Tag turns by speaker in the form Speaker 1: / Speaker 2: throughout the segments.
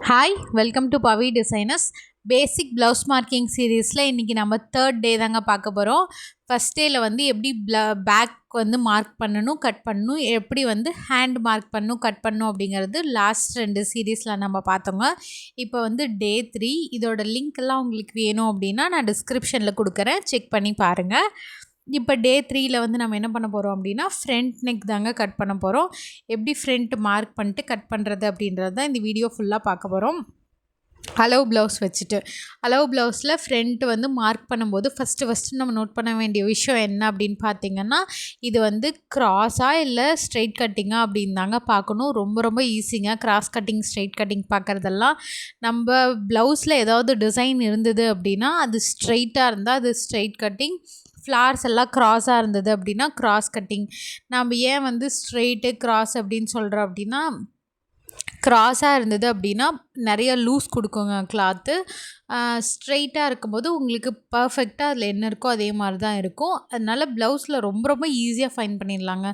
Speaker 1: Hi welcome to Pavi designers. Basic blouse marking சீரீஸில் இன்றைக்கி நம்ம 3rd டே தாங்க பார்க்க போகிறோம். ஃபஸ்ட் டேயில் வந்து எப்படி பேக் வந்து மார்க் பண்ணணும், கட் பண்ணணும், எப்படி வந்து ஹேண்ட் மார்க் பண்ணணும், கட் பண்ணணும் அப்படிங்கிறது லாஸ்ட் 2 சீரீஸில் நம்ம பார்த்தோங்க. இப்போ வந்து டே 3 இதோட லிங்க் எல்லாம் உங்களுக்கு வேணும் அப்படின்னா நான் டிஸ்கிரிப்ஷனில் கொடுக்குறேன், செக் பண்ணி பாருங்கள். இப்போ டே 3ல் வந்து நம்ம என்ன பண்ண போகிறோம் அப்படின்னா ஃப்ரண்ட் நெக் தாங்க கட் பண்ண போகிறோம். எப்படி ஃப்ரண்ட் மார்க் பண்ணிட்டு கட் பண்ணுறது அப்படின்றது தான் இந்த வீடியோ ஃபுல்லாக பார்க்க போகிறோம். அளவு ப்ளவுஸ் வச்சுட்டு அளவு ப்ளவுஸில் ஃப்ரண்ட் வந்து மார்க் பண்ணும்போது ஃபஸ்ட்டு நம்ம நோட் பண்ண வேண்டிய விஷயம் என்ன அப்படின்னு பார்த்தீங்கன்னா, இது வந்து க்ராஸாக இல்லை ஸ்ட்ரெயிட் கட்டிங்காக அப்படின்னு தாங்க பார்க்கணும். ரொம்ப ஈஸிங்க. க்ராஸ் கட்டிங் ஸ்ட்ரெயிட் கட்டிங் பார்க்குறதெல்லாம். நம்ம ப்ளவுஸில் ஏதாவது டிசைன் இருந்தது அப்படின்னா அது ஸ்ட்ரெயிட்டாக இருந்தால் அது ஸ்ட்ரெயிட் கட்டிங், ஃப்ளார்ஸ் எல்லாம் க்ராஸாக இருந்தது அப்படின்னா க்ராஸ் கட்டிங். நம்ம ஏன் வந்து ஸ்ட்ரெயிட்டு க்ராஸ் அப்படின்னு சொல்கிறோம் அப்படின்னா, க்ராஸாக இருந்தது அப்படின்னா நிறைய லூஸ் கொடுக்குங்க கிளாத்து. ஸ்ட்ரெயிட்டாக இருக்கும்போது உங்களுக்கு பர்ஃபெக்டாக அதில் என்ன இருக்கோ அதே மாதிரி தான் இருக்கும். அதனால் ப்ளவுஸில் ரொம்ப ஈஸியாக ஃபைண்ட் பண்ணிடலாங்க.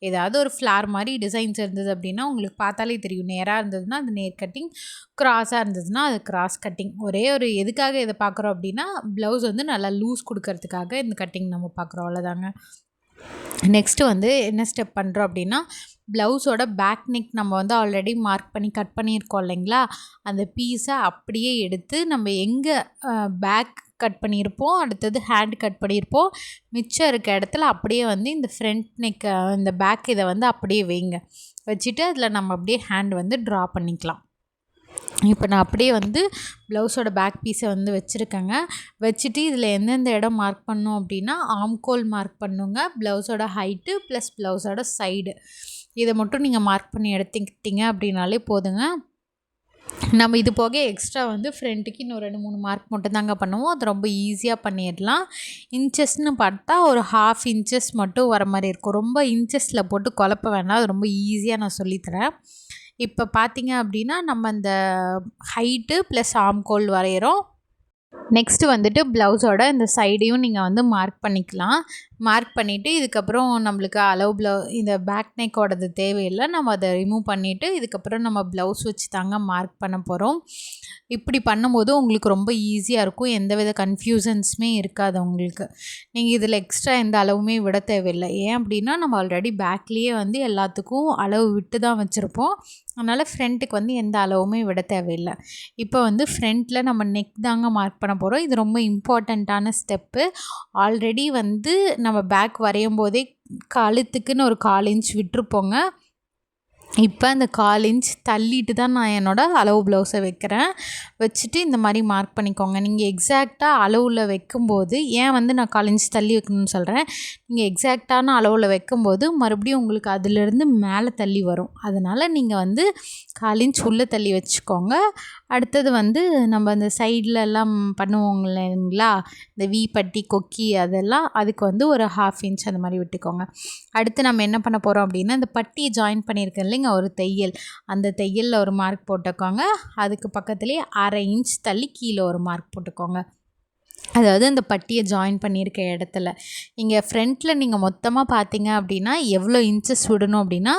Speaker 1: ஏதாவது ஒரு ஃப்ளார் மாதிரி டிசைன்ஸ் இருந்தது அப்படின்னா உங்களுக்கு பார்த்தாலே தெரியும். நேராக இருந்ததுன்னா அது நேர் கட்டிங், க்ராஸாக இருந்ததுன்னா அது க்ராஸ் கட்டிங். ஒரே ஒரு எதுக்காக இதை பார்க்குறோம் அப்படின்னா ப்ளவுஸ் வந்து நல்லா லூஸ் கொடுக்கறதுக்காக இந்த கட்டிங் நம்ம பார்க்குறோம், அவ்வளோதாங்க. நெக்ஸ்ட்டு வந்து என்ன ஸ்டெப் பண்ணுறோம் அப்படின்னா, ப்ளவுஸோட பேக் நெக் நம்ம வந்து ஆல்ரெடி மார்க் பண்ணி கட் பண்ணியிருக்கோம் இல்லைங்களா, அந்த பீஸை அப்படியே எடுத்து நம்ம எங்கே பேக் கட் பண்ணியிருப்போம், அடுத்தது ஹேண்ட் கட் பண்ணியிருப்போம், மிச்சம் இருக்க இடத்துல அப்படியே வந்து இந்த ஃப்ரண்ட் நெக் இந்த பேக் இதை வந்து அப்படியே வைங்க. வச்சுட்டு அதில் நம்ம அப்படியே ஹேண்ட் வந்து ட்ரா பண்ணிக்கலாம். இப்போ நான் அப்படியே வந்து ப்ளவுஸோட பேக் பீஸை வந்து வச்சுருக்கேங்க. வச்சுட்டு இதில் எந்தெந்த இடம் மார்க் பண்ணோம் அப்படின்னா, ஆம்கோல் மார்க் பண்ணுங்க, ப்ளவுஸோட ஹைட்டு ப்ளஸ் ப்ளவுஸோட சைடு, இதை மட்டும் நீங்கள் மார்க் பண்ணி எடுத்துக்கிட்டீங்க அப்படின்னாலே போதுங்க. நம்ம இது போக எக்ஸ்ட்ரா வந்து ஃப்ரண்ட்டுக்கு இன்னும் 2-3 மார்க் மட்டும் தாங்க பண்ணுவோம். அது ரொம்ப ஈஸியாக பண்ணிடலாம். இன்ச்சஸ்ன்னு பார்த்தா ஒரு 1/2 இன்ச்சஸ் மட்டும் வர மாதிரி இருக்கும். ரொம்ப இன்ச்சஸில் போட்டு குழப்ப வேண்டாம், அது ரொம்ப ஈஸியாக நான் சொல்லித்தரேன். இப்போ பார்த்தீங்க அப்படின்னா நம்ம அந்த ஹைட்டு ப்ளஸ் ஆம்கோல் வரைகிறோம். நெக்ஸ்ட்டு வந்துட்டு ப்ளவுஸோட இந்த சைடையும் நீங்கள் வந்து மார்க் பண்ணிக்கலாம். மார்க் பண்ணிவிட்டு இதுக்கப்புறம் நம்மளுக்கு அளவு இந்த பேக் நெக்கோடது தேவையில்லை, நம்ம அதை ரிமூவ் பண்ணிவிட்டு இதுக்கப்புறம் நம்ம ப்ளவுஸ் வச்சு தாங்க மார்க் பண்ண போகிறோம். இப்படி பண்ணும்போது உங்களுக்கு ரொம்ப ஈஸியாக இருக்கும், எந்தவித கன்ஃபியூஷன்ஸுமே இருக்காது உங்களுக்கு. நீங்கள் இதில் எக்ஸ்ட்ரா எந்த அளவுமே விட தேவையில்லை. ஏன் அப்படின்னா நம்ம ஆல்ரெடி பேக்லேயே வந்து எல்லாத்துக்கும் அளவு விட்டு தான் வச்சுருப்போம். அதனால் ஃப்ரண்ட்டுக்கு வந்து எந்த அளவுமே விட தேவையில்லை. இப்போ வந்து ஃப்ரண்ட்டில் நம்ம நெக் தாங்க மார்க் பண்ண போகிறோம். இது ரொம்ப இம்பார்ட்டண்ட்டான ஸ்டெப்பு. ஆல்ரெடி வந்து நம்ம பேக் வரையும் போதே கழுத்துக்குன்னு ஒரு 1/4 இன்ச் விட்டுருப்போங்க. இப்போ அந்த 1/4 இன்ச் தள்ளிட்டு தான் நான் என்னோடய அளவு ப்ளவுஸை வைக்கிறேன். வச்சுட்டு இந்த மாதிரி மார்க் பண்ணிக்கோங்க. நீங்கள் எக்ஸாக்டாக அளவில் வைக்கும்போது, ஏன் வந்து நான் 1/4 இன்ச் தள்ளி வைக்கணும்னு சொல்கிறேன், நீங்கள் எக்ஸாக்டான அளவில் வைக்கும்போது மறுபடியும் உங்களுக்கு அதிலிருந்து மேலே தள்ளி வரும். அதனால் நீங்கள் வந்து 1/4 இன்ச் உள்ளே தள்ளி வச்சுக்கோங்க. அடுத்தது வந்து நம்ம அந்த சைட்லலாம் பண்ணுவோங்க இல்லைங்களா, இந்த வி பட்டி கொக்கி அதெல்லாம், அதுக்கு வந்து ஒரு 1/2 இன்ச் அந்த மாதிரி விட்டுக்கோங்க. அடுத்து நம்ம என்ன பண்ண போகிறோம் அப்படின்னா, இந்த பட்டியை ஜாயின் பண்ணியிருக்கேன் இல்லைங்க ஒரு தையல், அந்த தையலில் ஒரு மார்க் போட்டுக்கோங்க. அதுக்கு பக்கத்துலேயே 1/2 இன்ச் தள்ளி கீழே ஒரு மார்க் போட்டுக்கோங்க. அதாவது அந்த பட்டியை ஜாயின் பண்ணியிருக்க இடத்துல இங்கே ஃப்ரண்ட்டில் நீங்கள் மொத்தமாக பார்த்தீங்க அப்படின்னா எவ்வளோ இன்ச்சஸ் விடணும் அப்படின்னா,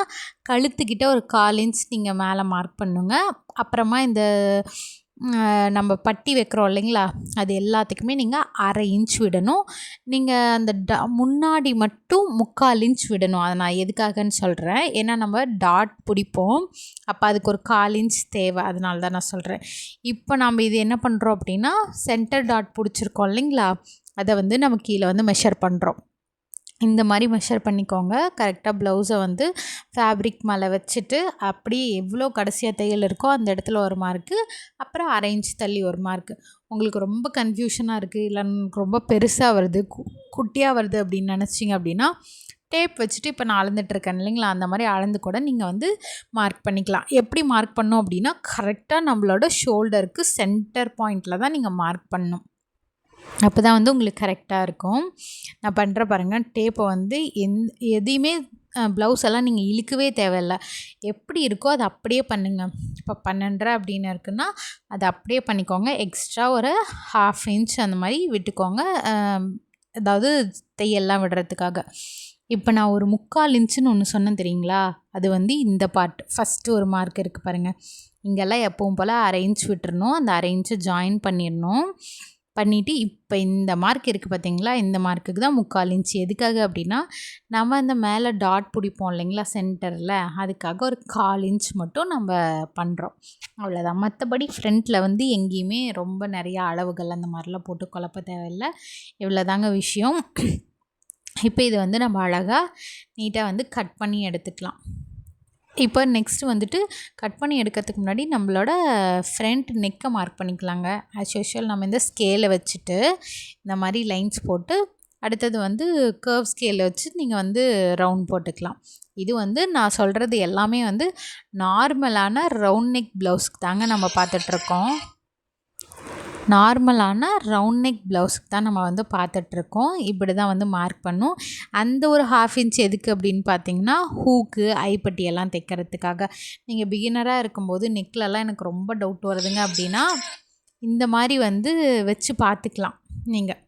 Speaker 1: கழுத்துக்கிட்ட ஒரு 1/4 இன்ச் நீங்கள் மேலே மார்க் பண்ணுங்க. அப்புறமா இந்த நம்ம பட்டி வைக்கிறோம் இல்லைங்களா, அது எல்லாத்துக்குமே நீங்கள் 1/2 இன்ச் விடணும். நீங்கள் அந்த முன்னாடி மட்டும் 3/4 இன்ச் விடணும். அதை நான் எதுக்காகன்னு சொல்கிறேன், ஏன்னா நம்ம டாட் பிடிப்போம், அப்போ அதுக்கு ஒரு 1/4 இன்ச் தேவை, அதனால தான் நான் சொல்கிறேன். இப்போ நம்ம இது என்ன பண்ணுறோம் அப்படின்னா, சென்டர் டாட் பிடிச்சிருக்கோம் இல்லைங்களா, அதை வந்து நம்ம கீழே வந்து மெஷர் பண்ணுறோம். இந்த மாதிரி மெஷர் பண்ணிக்கோங்க. கரெக்டாக ப்ளவுஸை வந்து ஃபேப்ரிக் மேலே வச்சுட்டு அப்படியே எவ்வளோ கடைசியாக தையல் இருக்கோ அந்த இடத்துல ஒரு மார்க்கு, அப்புறம் 1/2 இன்ச் தள்ளி ஒரு மார்க்கு. உங்களுக்கு ரொம்ப கன்ஃபியூஷனாக இருக்குது, இல்லை ரொம்ப பெருசாக வருது, குட்டியாக வருது அப்படின்னு நினச்சிங்க அப்படின்னா, டேப் வச்சுட்டு இப்போ நான் அளந்துட்டுருக்கேன் இல்லைங்களா, அந்த மாதிரி அளந்து கூட நீங்கள் வந்து மார்க் பண்ணிக்கலாம். எப்படி மார்க் பண்ணணும் அப்படின்னா, கரெக்டாக நம்மளோட ஷோல்டருக்கு சென்டர் பாயிண்டில் தான் நீங்கள் மார்க் பண்ணணும். அப்போ தான் வந்து உங்களுக்கு கரெக்டாக இருக்கும். நான் பண்ணுற பாருங்கள், டேப்பை வந்து எதையுமே ப்ளவுஸ் எல்லாம் நீங்கள் இழுக்கவே தேவையில்லை, எப்படி இருக்கோ அதை அப்படியே பண்ணுங்கள். இப்போ 12 அப்படின்னு இருக்குன்னா அதை அப்படியே பண்ணிக்கோங்க. எக்ஸ்ட்ரா ஒரு 1/2 இன்ச் அந்த மாதிரி விட்டுக்கோங்க, அதாவது தையெல்லாம் விடுறதுக்காக. இப்போ நான் ஒரு 3/4 இன்ச்சுன்னு ஒன்று சொன்னேன் தெரியுங்களா, அது வந்து இந்த பார்ட் ஃபஸ்ட்டு ஒரு மார்க் இருக்குது பாருங்கள், இங்கெல்லாம் எப்பவும் போல் 1/2 இன்ச் விட்டுறணும். அந்த 1/2 இன்ச்சு ஜாயின் பண்ணிடணும். பண்ணிவிட்டு இப்போ இந்த மார்க் இருக்குது பார்த்தீங்களா, இந்த மார்க்குக்கு தான் 3/4 இன்ச். எதுக்காக அப்படின்னா நம்ம அந்த மேலே டாட் பிடிப்போம் இல்லைங்களா சென்டரில், அதுக்காக ஒரு 1/4 இன்ச் மட்டும் நம்ம பண்ணுறோம். அவ்வளோதான். மற்றபடி ஃப்ரண்ட்டில் வந்து எங்கேயுமே ரொம்ப நிறையா அளவுகள் அந்த மாதிரிலாம் போட்டு குழப்ப தேவையில்லை. இவ்வளோதாங்க விஷயம். இப்போ இது வந்து நம்ம அழகாக நீட்டாக வந்து கட் பண்ணி எடுத்துக்கலாம். இப்போ நெக்ஸ்ட்டு வந்துட்டு கட் பண்ணி எடுக்கிறதுக்கு முன்னாடி நம்மளோட ஃப்ரண்ட் நெக்கை மார்க் பண்ணிக்கலாங்க. ஆஸ் யூஷுவல் நம்ம இந்த ஸ்கேலை வச்சுட்டு இந்த மாதிரி லைன்ஸ் போட்டு, அடுத்தது வந்து கர்வ் ஸ்கேலை வச்சு நீங்கள் வந்து ரவுண்ட் போட்டுக்கலாம். இது வந்து நான் சொல்கிறது எல்லாமே வந்து நார்மலான ரவுண்ட் நெக் ப்ளவுஸ்க்கு தாங்க நம்ம பார்த்துட்ருக்கோம். நார்மலான ரவுண்ட் நெக் ப்ளவுஸுக்கு தான் நம்ம வந்து பார்த்துட்ருக்கோம். இப்படி தான் வந்து மார்க் பண்ணும். அந்த ஒரு 1/2 இன்ச் எதுக்கு அப்படின்னு பார்த்தீங்கன்னா, ஹூக்கு ஐப்பட்டி எல்லாம் தைக்கிறதுக்காக. நீங்கள் பிகினராக இருக்கும்போது நெக்லலாம் எனக்கு ரொம்ப டவுட் வருதுங்க அப்படின்னா, இந்த மாதிரி வந்து வச்சு பார்த்துக்கலாம். நீங்கள்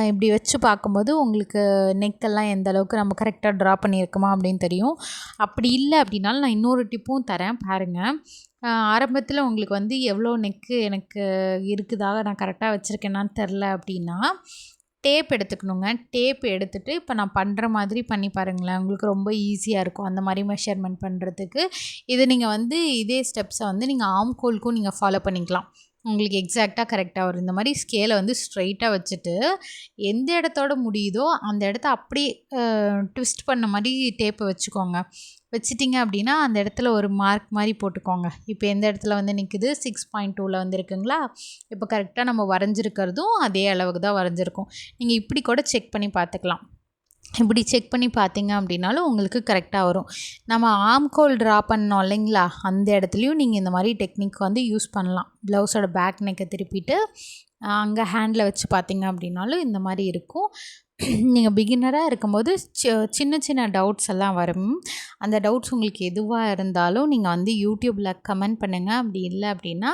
Speaker 1: இப்படி வச்சு பார்க்கும்போது உங்களுக்கு நெக்கெல்லாம் எந்த அளவுக்கு நம்ம கரெக்டாக ட்ரா பண்ணியிருக்கோமா அப்படின்னு தெரியும். அப்படி இல்லை அப்படின்னாலும் நான் இன்னொரு டிப்பும் தரேன் பாருங்கள். ஆரம்பத்தில் உங்களுக்கு வந்து எவ்வளோ நெக்கு எனக்கு இருக்குதா, நான் கரெக்டாக வச்சுருக்கேனான்னு தெரில அப்படின்னா, டேப் எடுத்துக்கணுங்க. டேப் எடுத்துகிட்டு இப்போ நான் பண்ணுற மாதிரி பண்ணி பாருங்களேன். உங்களுக்கு ரொம்ப ஈஸியாக இருக்கும் அந்த மாதிரி மெஷர்மெண்ட் பண்ணுறதுக்கு. இது நீங்கள் வந்து இதே ஸ்டெப்ஸை வந்து நீங்கள் ஆம்கோலுக்கும் நீங்கள் ஃபாலோ பண்ணிக்கலாம். உங்களுக்கு எக்ஸாக்டாக கரெக்டாக வரும். இந்த மாதிரி ஸ்கேலை வந்து ஸ்ட்ரைட்டாக வச்சுட்டு எந்த இடத்தோட முடியுதோ அந்த இடத்த அப்படியே ட்விஸ்ட் பண்ண மாதிரி டேப்பை வச்சுக்கோங்க. வச்சிட்டிங்க அப்படின்னா அந்த இடத்துல ஒரு மார்க் மாதிரி போட்டுக்கோங்க. இப்போ எந்த இடத்துல வந்து நிற்குது 6.2ல் வந்து இருக்குங்களா, இப்போ கரெக்டாக நம்ம வரைஞ்சிருக்கிறதும் அதே அளவுக்கு தான் வரைஞ்சிருக்கும். நீங்கள் இப்படி கூட செக் பண்ணி பார்த்துக்கலாம். இப்படி செக் பண்ணி பார்த்தீங்க அப்படின்னாலும் உங்களுக்கு கரெக்டாக வரும். நம்ம ஆம்கோல் ட்ரா பண்ணோம் இல்லைங்களா, அந்த இடத்துலையும் நீங்கள் இந்த மாதிரி டெக்னிக் வந்து யூஸ் பண்ணலாம். ப்ளவுஸோட பேக் நெக்கை திருப்பிட்டு அங்கே ஹேண்டில் வச்சு பார்த்தீங்க அப்படின்னாலும் இந்த மாதிரி இருக்கும். நீங்கள் பிகினராக இருக்கும்போது சின்ன சின்ன டவுட்ஸ் எல்லாம் வரும். அந்த டவுட்ஸ் உங்களுக்கு எதுவாக இருந்தாலும் நீங்கள் வந்து யூடியூப்பில் கமெண்ட் பண்ணுங்கள். அப்படி இல்லை அப்படின்னா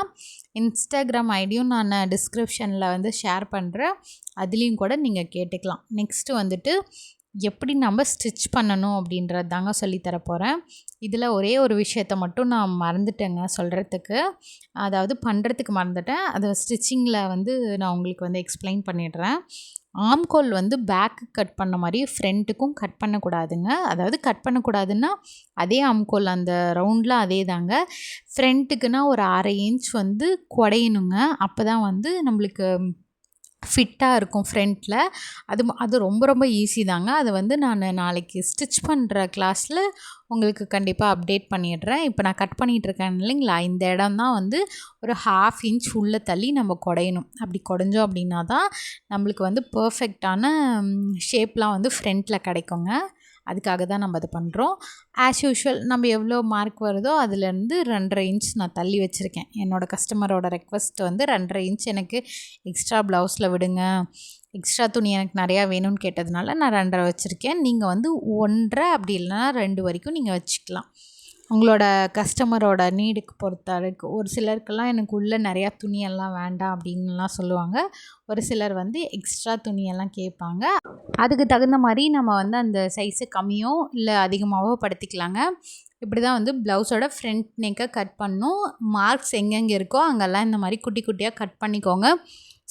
Speaker 1: இன்ஸ்டாகிராம் ஐடியும் நான் டிஸ்கிரிப்ஷனில் வந்து ஷேர் பண்ணுறேன், அதுலேயும் கூட நீங்கள் கேட்டுக்கலாம். நெக்ஸ்ட்டு வந்துட்டு எப்படி நம்ம ஸ்டிச் பண்ணணும் அப்படின்றது தாங்க சொல்லித்தர போகிறேன். இதில் ஒரே ஒரு விஷயத்த மட்டும் நான் மறந்துட்டேங்க சொல்கிறதுக்கு, அதாவது பண்ணுறதுக்கு மறந்துட்டேன். அது ஸ்டிச்சிங்கில் வந்து நான் உங்களுக்கு வந்து எக்ஸ்பிளைன் பண்ணிடுறேன். ஆம்கோல் வந்து பேக்கு கட் பண்ண மாதிரி ஃப்ரண்ட்டுக்கும் கட் பண்ணக்கூடாதுங்க. அதாவது கட் பண்ணக்கூடாதுன்னா அதே ஆம்கோல் அந்த ரவுண்டில் அதே தாங்க. ஃப்ரண்ட்டுக்குன்னா ஒரு 1/2 இன்ச் வந்து குடையணுங்க. அப்போ தான் வந்து நம்மளுக்கு ஃபிட்டாக இருக்கும் ஃப்ரண்ட்டில். அது ரொம்ப ரொம்ப ஈஸி தாங்க. அதை வந்து நான் நாளைக்கு ஸ்டிச் பண்ணுற கிளாஸில் உங்களுக்கு கண்டிப்பாக அப்டேட் பண்ணிடுறேன். இப்போ நான் கட் பண்ணிகிட்ருக்கேன் இல்லைங்களா, இந்த இடம் தான் வந்து ஒரு 1/2 இன்ச் உள்ளே தள்ளி நம்ம குடையணும். அப்படி குடைஞ்சோம் அப்படின்னா தான் நம்மளுக்கு வந்து பர்ஃபெக்டான ஷேப்லாம் வந்து ஃப்ரண்ட்டில் கிடைக்குங்க. அதுக்காக தான் நம்ம அது பண்ணுறோம். ஆஸ் யூஷுவல் நம்ம எவ்வளோ மார்க் வருதோ அதுலேருந்து 2.5 இன்ச் நான் தள்ளி வச்சுருக்கேன். என்னோடய கஸ்டமரோட ரெக்வஸ்ட் வந்து 2.5 இன்ச் எனக்கு எக்ஸ்ட்ரா ப்ளவுஸில் விடுங்க, எக்ஸ்ட்ரா துணி எனக்கு நிறையா வேணும்னு கேட்டதுனால நான் 2.5 வச்சுருக்கேன். நீங்கள் வந்து 1.5 அப்படி இல்லைனா 2 வரைக்கும் நீங்கள் வச்சுக்கலாம். உங்களோட கஸ்டமரோட நீடுக்கு பொறுத்தவரைக்கு. ஒரு சிலருக்கெல்லாம் எனக்கு உள்ளே நிறையா துணியெல்லாம் வேண்டாம் அப்படின்லாம் சொல்லுவாங்க. ஒரு சிலர் வந்து எக்ஸ்ட்ரா துணியெல்லாம் கேட்பாங்க. அதுக்கு தகுந்த மாதிரி நம்ம வந்து அந்த சைஸை கம்மியோ இல்லை அதிகமாகவோ படுத்திக்கலாங்க. இப்படி தான் வந்து ப்ளவுஸோட ஃப்ரண்ட் நெக்கை கட் பண்ணணும். மார்க்ஸ் எங்கெங்கே இருக்கோ அங்கெல்லாம் இந்த மாதிரி குட்டி குட்டியாக கட் பண்ணிக்கோங்க.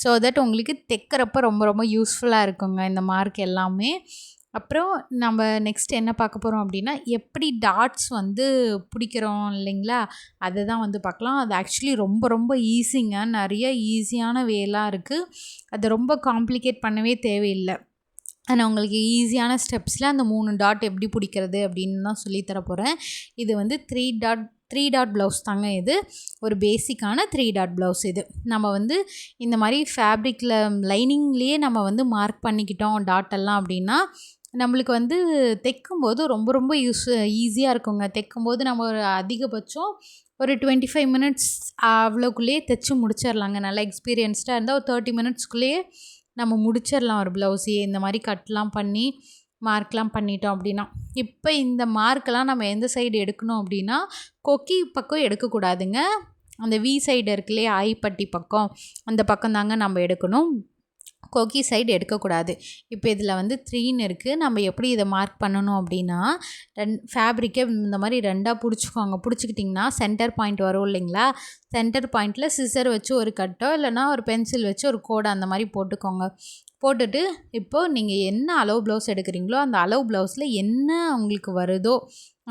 Speaker 1: ஸோ தட் உங்களுக்கு தைக்கிறப்ப ரொம்ப ரொம்ப யூஸ்ஃபுல்லாக இருக்குங்க இந்த மார்க் எல்லாமே. அப்புறம் நம்ம நெக்ஸ்ட் என்ன பார்க்க போகிறோம் அப்படின்னா, எப்படி டாட்ஸ் வந்து பிடிக்கிறோம் இல்லைங்களா, அதை தான் வந்து பார்க்கலாம். அது ஆக்சுவலி ரொம்ப ரொம்ப ஈஸிங்க. நிறைய ஈஸியான வேலாம் இருக்குது. அதை ரொம்ப காம்ப்ளிகேட் பண்ணவே தேவையில்லை. நான் உங்களுக்கு ஈஸியான ஸ்டெப்ஸில் அந்த 3 டாட் எப்படி பிடிக்கிறது அப்படின்னு தான் சொல்லித்தர போகிறேன். இது வந்து 3 டாட் ப்ளவுஸ் தாங்க. இது ஒரு பேசிக்கான 3 டாட் ப்ளவுஸ். இது நம்ம வந்து இந்த மாதிரி ஃபேப்ரிக்கில் லைனிங்லேயே நம்ம வந்து மார்க் பண்ணிக்கிட்டோம் டாட்டெல்லாம் அப்படின்னா நம்மளுக்கு வந்து தைக்கும்போது ரொம்ப ரொம்ப ஈஸியாக இருக்குங்க. தைக்கும்போது நம்ம ஒரு அதிகபட்சம் ஒரு 25 மினிட்ஸ் அவ்வளோக்குள்ளேயே தைச்சி முடிச்சிடலாங்க. நல்லா எக்ஸ்பீரியன்ஸ்டாக இருந்தால் ஒரு 30 மினிட்ஸ்க்குள்ளேயே நம்ம முடிச்சிடலாம் ஒரு ப்ளவுஸையே. இந்த மாதிரி கட்லாம் பண்ணி மார்க்லாம் பண்ணிட்டோம் அப்படின்னா. இப்போ இந்த மார்க்கெலாம் நம்ம எந்த சைடு எடுக்கணும் அப்படின்னா, கொக்கி பக்கம் எடுக்கக்கூடாதுங்க. அந்த வி சைடு இருக்குல்லையே ஐப்பட்டி பக்கம், அந்த பக்கம் தாங்க நம்ம எடுக்கணும். கொக்கி சைடு எடுக்கக்கூடாது. இப்போ இதில் வந்து 3ன்னு இருக்குது. நம்ம எப்படி இதை மார்க் பண்ணணும் அப்படின்னா, ஃபேப்ரிக்கை இந்த மாதிரி 2ஆக பிடிச்சிக்கோங்க. பிடிச்சிக்கிட்டிங்கன்னா சென்டர் பாயிண்ட் வரும் இல்லைங்களா, சென்டர் பாயிண்ட்டில் சிசர் வச்சு ஒரு கட்டோ இல்லைனா ஒரு பென்சில் வச்சு ஒரு கோடை அந்த மாதிரி போட்டுக்கோங்க. போட்டுட்டு இப்போது நீங்கள் என்ன அளவு ப்ளவுஸ் எடுக்கிறீங்களோ அந்த அளவு ப்ளவுஸில் என்ன உங்களுக்கு வருதோ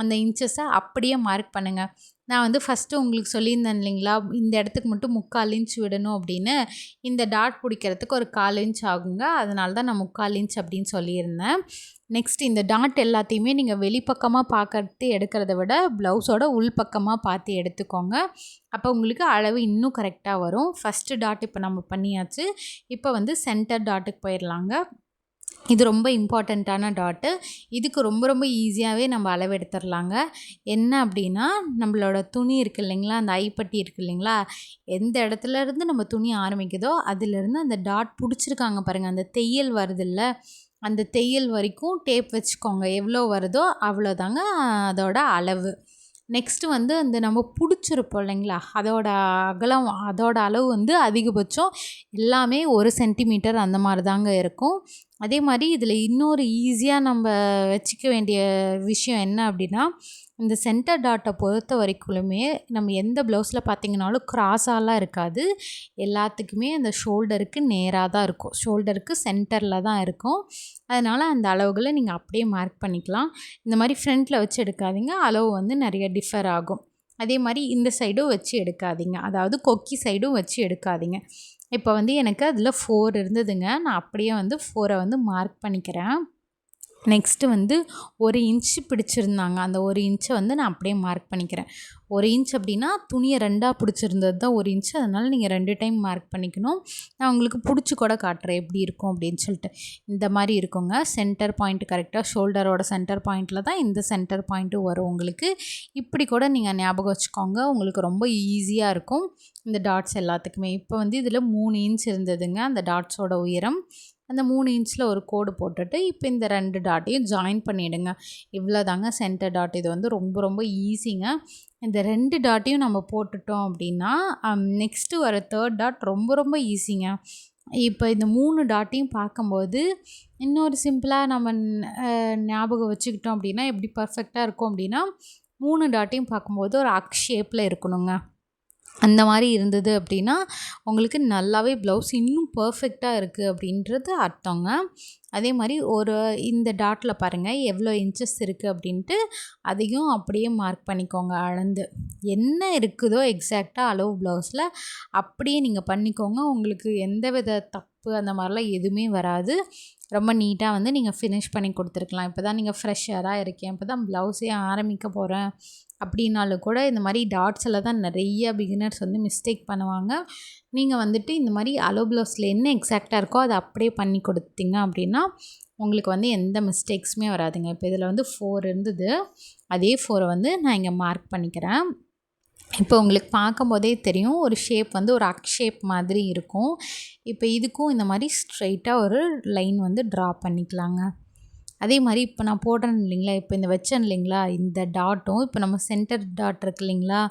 Speaker 1: அந்த இன்ச்சஸை அப்படியே மார்க் பண்ணுங்கள். நான் வந்து ஃபஸ்ட்டு உங்களுக்கு சொல்லியிருந்தேன் இல்லைங்களா, இந்த இடத்துக்கு மட்டும் 3/4 இன்ச் விடணும் அப்படின்னு. இந்த டாட் பிடிக்கிறதுக்கு ஒரு 1/4 இன்ச் ஆகுங்க. அதனால தான் நான் 3/4 இன்ச் அப்படின்னு சொல்லியிருந்தேன். நெக்ஸ்ட் இந்த டாட் எல்லாத்தையுமே நீங்கள் வெளிப்பக்கமாக பார்க்கறது எடுக்கிறத விட ப்ளவுஸோட உள்பக்கமாக பார்த்து எடுத்துக்கோங்க. அப்போ உங்களுக்கு அளவு இன்னும் கரெக்டாக வரும். ஃபஸ்ட்டு டாட் இப்போ நம்ம பண்ணியாச்சு. இப்போ வந்து சென்டர் டாட்டுக்கு போயிடலாங்க. இது ரொம்ப இம்பார்ட்டண்ட்டான டாட்டு. இதுக்கு ரொம்ப ரொம்ப ஈஸியாகவே நம்ம அளவு எடுத்துடலாங்க. என்ன அப்படின்னா, நம்மளோட துணி இருக்குது இல்லைங்களா, அந்த ஐப்பட்டி இருக்குது இல்லைங்களா, எந்த இடத்துலேருந்து நம்ம துணி ஆரம்பிக்குதோ அதிலேருந்து அந்த டாட் பிடிச்சிருக்காங்க பாருங்கள், அந்த தையல் வருதில்ல, அந்த தையல் வரைக்கும் டேப் வச்சுக்கோங்க. எவ்வளோ வருதோ அவ்வளோதாங்க அதோட அளவு. நெக்ஸ்ட்டு வந்து அந்த நம்ம பிடிச்சிருப்போம் இல்லைங்களா, அதோட அகலம் அதோட அளவு வந்து அதிகபட்சம் எல்லாமே 1 சென்டிமீட்டர் அந்த மாதிரி தாங்க இருக்கும். அதே மாதிரி இதில் இன்னொரு ஈஸியாக நம்ம வச்சுக்க வேண்டிய விஷயம் என்ன அப்படின்னா, இந்த சென்டர் டாட்டை பொறுத்த வரைக்குமே நம்ம எந்த ப்ளவுஸில் பார்த்திங்கனாலும் க்ராஸாலாம் இருக்காது. எல்லாத்துக்குமே அந்த ஷோல்டருக்கு நேராக தான் இருக்கும். ஷோல்டருக்கு சென்டரில் தான் இருக்கும். அதனால் அந்த அளவுகளை நீங்கள் அப்படியே மார்க் பண்ணிக்கலாம். இந்த மாதிரி ஃப்ரண்ட்டில் வச்சு எடுக்காதீங்க, அளவு வந்து நிறைய டிஃபர் ஆகும். அதே மாதிரி இந்த சைடும் வச்சு எடுக்காதீங்க, அதாவது கொக்கி சைடும் வச்சு எடுக்காதீங்க. இப்போ வந்து எனக்கு அதில் 4 இருந்ததுங்க. நான் அப்படியே வந்து 4 வந்து மார்க் பண்ணிக்கிறேன். நெக்ஸ்ட்டு வந்து 1 இன்ச்சு பிடிச்சிருந்தாங்க. அந்த 1 இன்ச்சை வந்து நான் அப்படியே மார்க் பண்ணிக்கிறேன். 1 இன்ச் அப்படின்னா துணியை 2ஆக பிடிச்சிருந்தது தான் 1 இன்ச்சு. அதனால் நீங்கள் 2 டைம் மார்க் பண்ணிக்கணும். நான் உங்களுக்கு பிடிச்சி கூட காட்டுறேன் எப்படி இருக்கும் அப்படின்னு சொல்லிட்டு. இந்த மாதிரி இருக்குங்க. சென்டர் பாயிண்ட் கரெக்டாக ஷோல்டரோட சென்டர் பாயிண்ட்டில் தான் இந்த சென்டர் பாயிண்ட்டும் வரும் உங்களுக்கு. இப்படி கூட நீங்கள் ஞாபகம் வச்சுக்கோங்க, உங்களுக்கு ரொம்ப ஈஸியாக இருக்கும் இந்த டாட்ஸ் எல்லாத்துக்குமே. இப்போ வந்து இதில் 3 இன்ச் இருந்ததுங்க அந்த டாட்ஸோட உயரம். அந்த 3 இன்ச்சில் ஒரு கோடு போட்டுட்டு இப்போ இந்த 2 டாட்டையும் ஜாயின் பண்ணிவிடுங்க. இவ்வளோ தாங்க சென்டர் டாட். இது வந்து ரொம்ப ரொம்ப ஈஸிங்க. இந்த 2 டாட்டையும் நம்ம போட்டுட்டோம் அப்படின்னா நெக்ஸ்ட்டு வர 3rd டாட் ரொம்ப ரொம்ப ஈஸிங்க. இப்போ இந்த 3 டாட்டையும் பார்க்கும்போது இன்னொரு சிம்பிளாக நம்ம ஞாபகம் வச்சுக்கிட்டோம் அப்படின்னா எப்படி பர்ஃபெக்டாக இருக்கும் அப்படின்னா, 3 டாட்டையும் பார்க்கும்போது ஒரு அக் ஷேப்பில் இருக்கணுங்க. அந்த மாதிரி இருந்தது அப்படின்னா உங்களுக்கு நல்லாவே ப்ளவுஸ் இன்னும் பர்ஃபெக்டாக இருக்குது அப்படின்றது அர்த்தங்க. அதே மாதிரி இந்த டாட்டில் பாருங்கள் எவ்வளோ இன்ச்சஸ் இருக்குது அப்படின்ட்டு அதையும் அப்படியே மார்க் பண்ணிக்கோங்க. அளந்து என்ன இருக்குதோ எக்ஸாக்டாக அளவு ப்ளவுஸில் அப்படியே நீங்கள் பண்ணிக்கோங்க. உங்களுக்கு எந்த வித தப்பு அந்த மாதிரிலாம் எதுவுமே வராது. ரொம்ப நீட்டாக வந்து நீங்கள் ஃபினிஷ் பண்ணி கொடுத்துருக்கலாம். இப்போ தான் நீங்கள் ஃப்ரெஷ்ஷராக இருக்கேன், இப்போ தான் ப்ளவுஸே ஆரம்பிக்க போகிறேன் அப்படின்னாலும் கூட இந்த மாதிரி டாட்ஸில் தான் நிறைய பிகினர்ஸ் வந்து மிஸ்டேக் பண்ணுவாங்க. நீங்கள் வந்துட்டு இந்த மாதிரி அளவு ப்ளவுஸில் என்ன எக்ஸாக்டாக இருக்கோ அதை அப்படியே பண்ணி கொடுத்தீங்க அப்படின்னா உங்களுக்கு வந்து எந்த மிஸ்டேக்ஸுமே வராதுங்க. இப்போ இதில் வந்து 4 இருந்தது, அதே 4 வந்து நான் இங்கே மார்க் பண்ணிக்கிறேன். இப்போ உங்களுக்கு பார்க்கும்போதே தெரியும் ஒரு ஷேப் வந்து ஒரு அக் ஷேப் மாதிரி இருக்கும். இப்போ இதுக்கும் இந்த மாதிரி ஸ்ட்ரைட்டாக ஒரு லைன் வந்து ட்ரா பண்ணிக்கலாங்க. அதே மாதிரி இப்போ நான் போடுறேன் இல்லைங்களா, இப்போ இந்த வச்சேன் இல்லைங்களா, இந்த டாட்டும் இப்போ நம்ம சென்டர் டாட் இருக்கு இல்லைங்களா,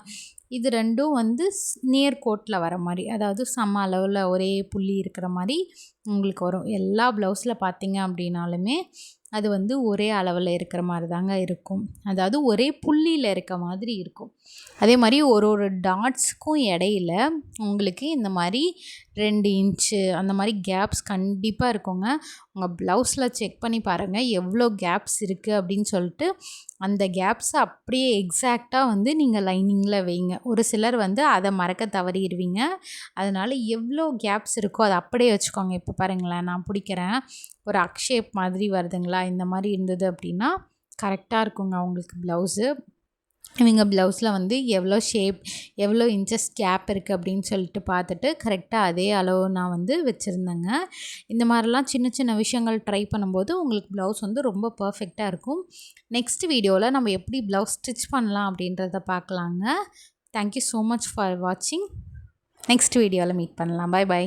Speaker 1: இது 2ம் வந்து நேர்கோட்டில் வர மாதிரி, அதாவது சம அளவில் ஒரே புள்ளி இருக்கிற மாதிரி உங்களுக்கு வரும். எல்லா ப்ளவுஸில் பார்த்தீங்க அப்படின்னாலுமே அது வந்து ஒரே அளவில் இருக்கிற மாதிரி தாங்க இருக்கும், அதாவது ஒரே புள்ளியில் இருக்க மாதிரி இருக்கும். அதே மாதிரி ஒரு டாட்ஸுக்கும் இடையில உங்களுக்கு இந்த மாதிரி 2 இன்ச்சு அந்த மாதிரி கேப்ஸ் கண்டிப்பாக இருக்குங்க. உங்கள் ப்ளவுஸில் செக் பண்ணி பாருங்கள் எவ்வளோ கேப்ஸ் இருக்குது அப்படின்னு சொல்லிட்டு. அந்த கேப்ஸை அப்படியே எக்ஸாக்டாக வந்து நீங்கள் லைனிங்கில் வைங்க. ஒரு சிலர் வந்து அதை மறக்க தவறிடுவீங்க. அதனால் எவ்வளோ கேப்ஸ் இருக்கோ அதை அப்படியே வச்சுக்கோங்க. இப்போ பாருங்களேன், நான் பிடிக்கிறேன், ஒரு அக் ஷேப் மாதிரி வருதுங்களா, இந்த மாதிரி இருந்தது அப்படின்னா கரெக்டாக இருக்குங்க உங்களுக்கு ப்ளவுஸு. இவங்க ப்ளவுஸில் வந்து எவ்வளோ இன்ச்சஸ் கேப் இருக்குது அப்படின்னு சொல்லிட்டு பார்த்துட்டு கரெக்டாக அதே அளவு நான் வந்து வச்சுருந்தேங்க. இந்த மாதிரிலாம் சின்ன சின்ன விஷயங்கள் ட்ரை பண்ணும்போது உங்களுக்கு ப்ளவுஸ் வந்து ரொம்ப பர்ஃபெக்டாக இருக்கும். நெக்ஸ்ட் வீடியோவில் நம்ம எப்படி ப்ளவுஸ் ஸ்டிச் பண்ணலாம் அப்படின்றத பார்க்கலாங்க. தேங்க்யூ ஸோ மச் ஃபார் வாட்சிங். நெக்ஸ்ட் வீடியோவில் மீட் பண்ணலாம். Bye by.